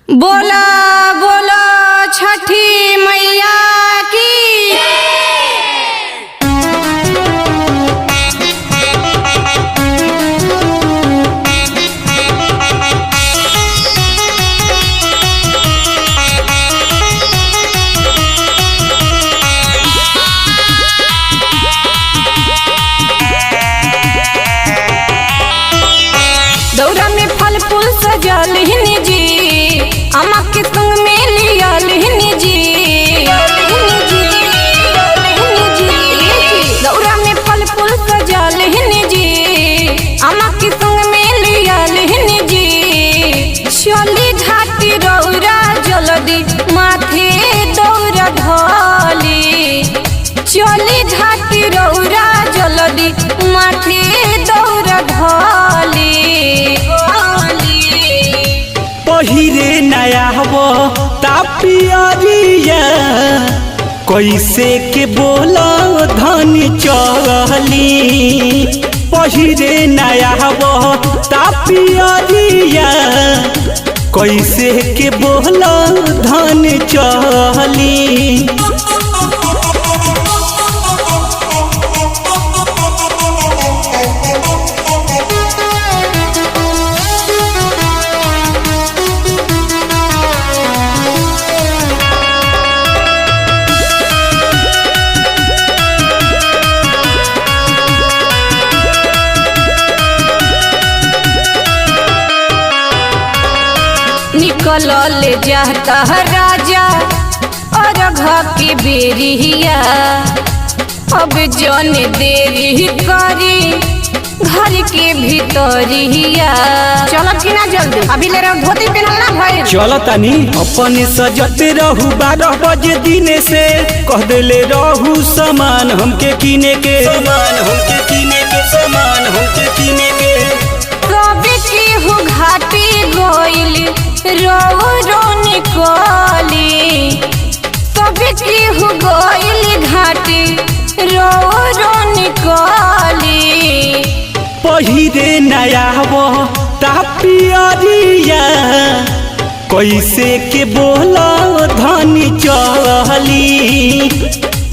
बोला बोला छठी मैया की। दौरा में फल फूल सजल हिनी जी, अम्मा के संग में लियल हिनी जी। दौरा में फल फूल सजल हिनी जी, अम्मा के संग में लियल हिनी जी। चली घाटी रौरा जल्दी माथे दौरा धली, चली घाटी रौरा जल्दी माथे दौरा धली। पहिरे नया हवो तापियरिया, कैसे के बोला धन चली। पहिरे नया हवो तापियरिया, कैसे के बोला धन चली। निकल ले जाता राजा और घर की बेरिया, अब जन देरी करी घर के भीतरिया। चलो कि ना जल्दी, अभी ले रहो धोती पहनल ना भाई। चलो तनी अपने सजते रहू 12 बजे दिन से, कह देले रहू सामान हमके किने के, सामान हमके किने के, सामान हमके किने के। कभी की हो घाटी गोइल रो रो निकली, कभी की हो गोइल घाटी रो रो निकली। पहिरे नया वो तापियरिया, कैसे के बोला धनी चली।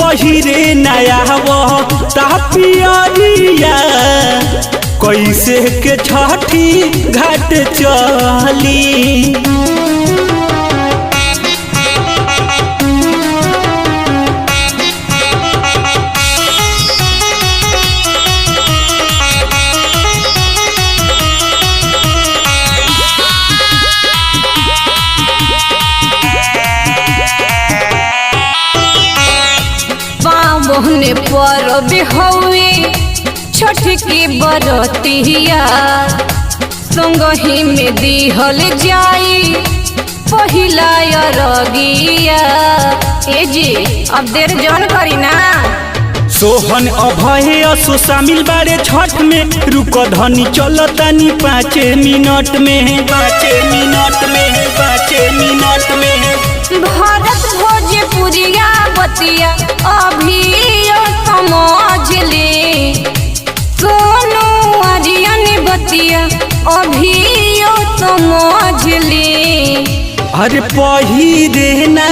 पहिरे नया वो तापियरिया, कैसे के छठी घाट चली। मोहने पर बिहवे छठ की बरतिया, संगही में दिहल जाई पहिला अरगिया। ए जी अब देर जन करी ना। सोहन अभय असो शामिल बारे छठ में, रुक धनी चल तनी 5 मिनट में, 5 मिनट में, 5 मिनट में। भारत भोजपुरिया बतिया अभी समझ ले, कोनो अरियन बतिया अभी समझ ले। अरे पहिरे ना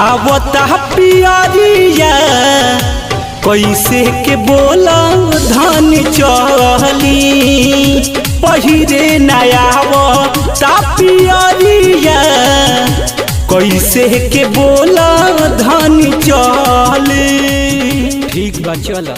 आवता पियरिया, कैसे के बोला धन चली। पहिरे नया आवता पियरिया, कैसे के बोला धन चली। ठीक बा चल।